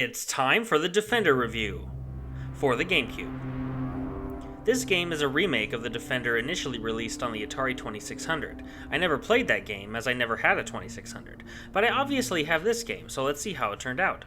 It's time for the Defender review for the Gamecube. This game is a remake of the Defender initially released on the Atari 2600. I never played that game as I never had a 2600, but I obviously have this game, so let's see how it turned out.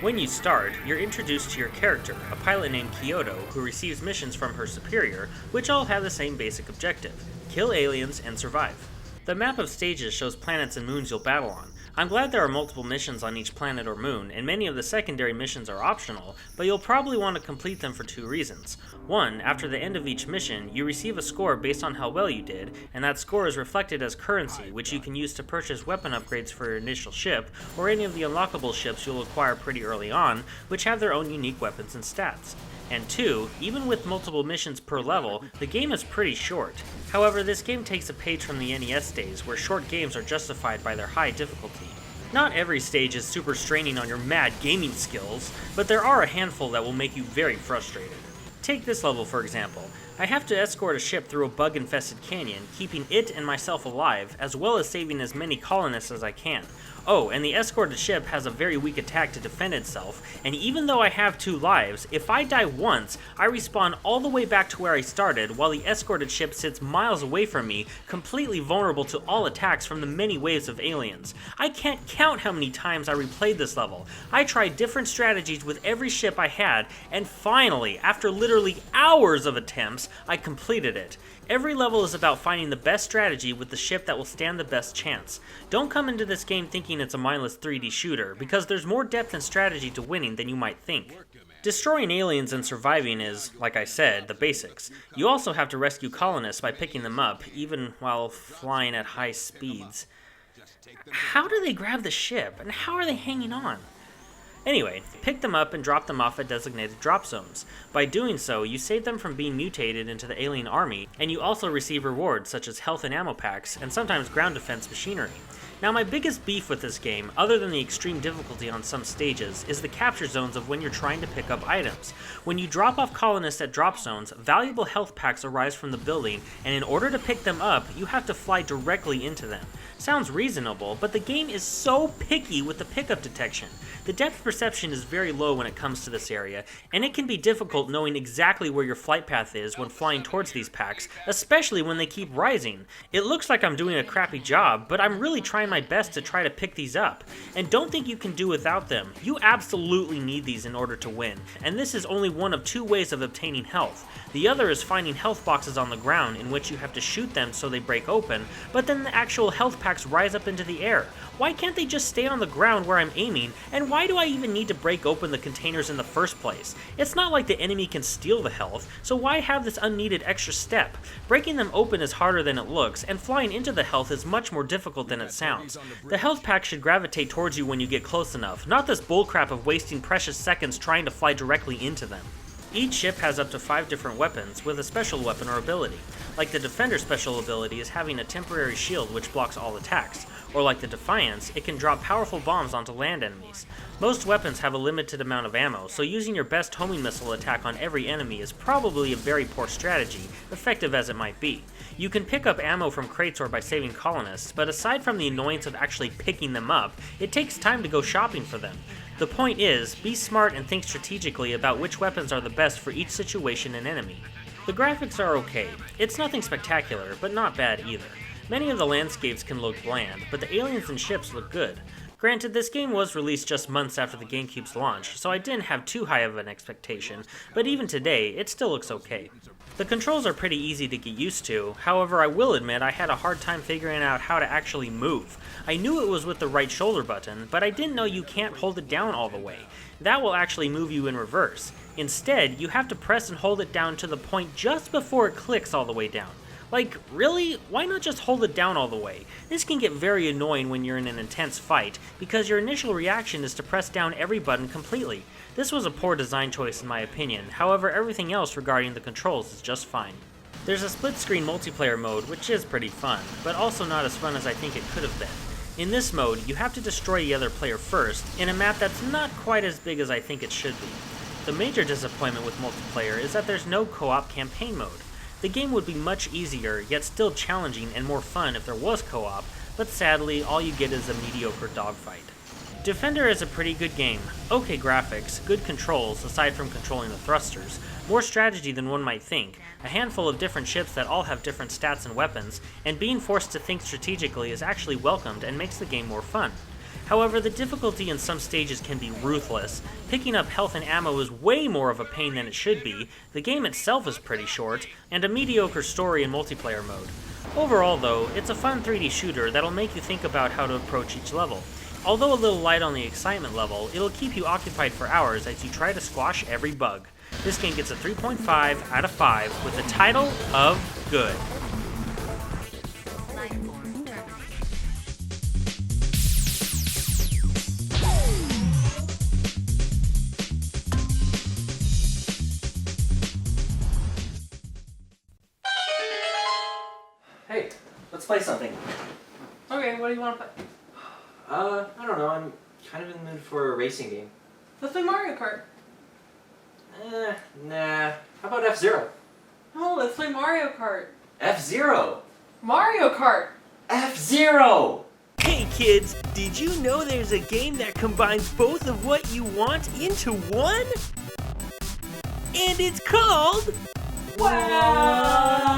When you start, you're introduced to your character, a pilot named Kyoto, who receives missions from her superior, which all have the same basic objective: kill aliens and survive. The map of stages shows planets and moons you'll battle on. I'm glad there are multiple missions on each planet or moon, and many of the secondary missions are optional, but you'll probably want to complete them for two reasons. One, after the end of each mission, you receive a score based on how well you did, and that score is reflected as currency, which you can use to purchase weapon upgrades for your initial ship, or any of the unlockable ships you'll acquire pretty early on, which have their own unique weapons and stats. And two, even with multiple missions per level, the game is pretty short. However, this game takes a page from the NES days, where short games are justified by their high difficulty. Not every stage is super straining on your mad gaming skills, but there are a handful that will make you very frustrated. Take this level for example. I have to escort a ship through a bug-infested canyon, keeping it and myself alive, as well as saving as many colonists as I can. Oh, and the escorted ship has a very weak attack to defend itself, and even though I have 2 lives, if I die once, I respawn all the way back to where I started, while the escorted ship sits miles away from me, completely vulnerable to all attacks from the many waves of aliens. I can't count how many times I replayed this level. I tried different strategies with every ship I had, and finally, after literally hours of attempts, I completed it. Every level is about finding the best strategy with the ship that will stand the best chance. Don't come into this game thinking it's a mindless 3D shooter, because there's more depth and strategy to winning than you might think. Destroying aliens and surviving is, like I said, the basics. You also have to rescue colonists by picking them up, even while flying at high speeds. How do they grab the ship, and how are they hanging on? Anyway, pick them up and drop them off at designated drop zones. By doing so, you save them from being mutated into the alien army, and you also receive rewards such as health and ammo packs, and sometimes ground defense machinery. Now my biggest beef with this game, other than the extreme difficulty on some stages, is the capture zones of when you're trying to pick up items. When you drop off colonists at drop zones, valuable health packs arise from the building, and in order to pick them up, you have to fly directly into them. Sounds reasonable, but the game is so picky with the pickup detection. The depth perception is very low when it comes to this area, and it can be difficult knowing exactly where your flight path is when flying towards these packs, especially when they keep rising. It looks like I'm doing a crappy job, but I'm really trying my best to try to pick these up. And don't think you can do without them. You absolutely need these in order to win, and this is only one of 2 ways of obtaining health. The other is finding health boxes on the ground in which you have to shoot them so they break open, but then the actual health packs rise up into the air. Why can't they just stay on the ground where I'm aiming, and why do I even need to break open the containers in the first place? It's not like the enemy can steal the health, so why have this unneeded extra step? Breaking them open is harder than it looks, and flying into the health is much more difficult than it sounds. The health pack should gravitate towards you when you get close enough, not this bullcrap of wasting precious seconds trying to fly directly into them. Each ship has up to 5 different weapons, with a special weapon or ability. Like the Defender special ability is having a temporary shield which blocks all attacks, or like the Defiance, it can drop powerful bombs onto land enemies. Most weapons have a limited amount of ammo, so using your best homing missile attack on every enemy is probably a very poor strategy, effective as it might be. You can pick up ammo from crates or by saving colonists, but aside from the annoyance of actually picking them up, it takes time to go shopping for them. The point is, be smart and think strategically about which weapons are the best for each situation and enemy. The graphics are okay. It's nothing spectacular, but not bad either. Many of the landscapes can look bland, but the aliens and ships look good. Granted, this game was released just months after the Gamecube's launch, so I didn't have too high of an expectation, but even today, it still looks okay. The controls are pretty easy to get used to, however I will admit I had a hard time figuring out how to actually move. I knew it was with the right shoulder button, but I didn't know you can't hold it down all the way. That will actually move you in reverse. Instead, you have to press and hold it down to the point just before it clicks all the way down. Like, really? Why not just hold it down all the way? This can get very annoying when you're in an intense fight, because your initial reaction is to press down every button completely. This was a poor design choice in my opinion, however everything else regarding the controls is just fine. There's a split-screen multiplayer mode which is pretty fun, but also not as fun as I think it could have been. In this mode, you have to destroy the other player first, in a map that's not quite as big as I think it should be. The major disappointment with multiplayer is that there's no co-op campaign mode. The game would be much easier, yet still challenging and more fun if there was co-op, but sadly, all you get is a mediocre dogfight. Defender is a pretty good game. Okay graphics, good controls, aside from controlling the thrusters, more strategy than one might think, a handful of different ships that all have different stats and weapons, and being forced to think strategically is actually welcomed and makes the game more fun. However, the difficulty in some stages can be ruthless. Picking up health and ammo is way more of a pain than it should be, the game itself is pretty short, and a mediocre story in multiplayer mode. Overall though, it's a fun 3D shooter that'll make you think about how to approach each level. Although a little light on the excitement level, it'll keep you occupied for hours as you try to squash every bug. This game gets a 3.5 out of 5 with the title of good. Hey, let's play something. Okay, what do you want to play? I don't know, I'm kind of in the mood for a racing game. Let's play Mario Kart. Nah. How about F-Zero? No, let's play Mario Kart. F-Zero! Mario Kart! F-Zero! Hey kids, did you know there's a game that combines both of what you want into one? And it's called... Wow!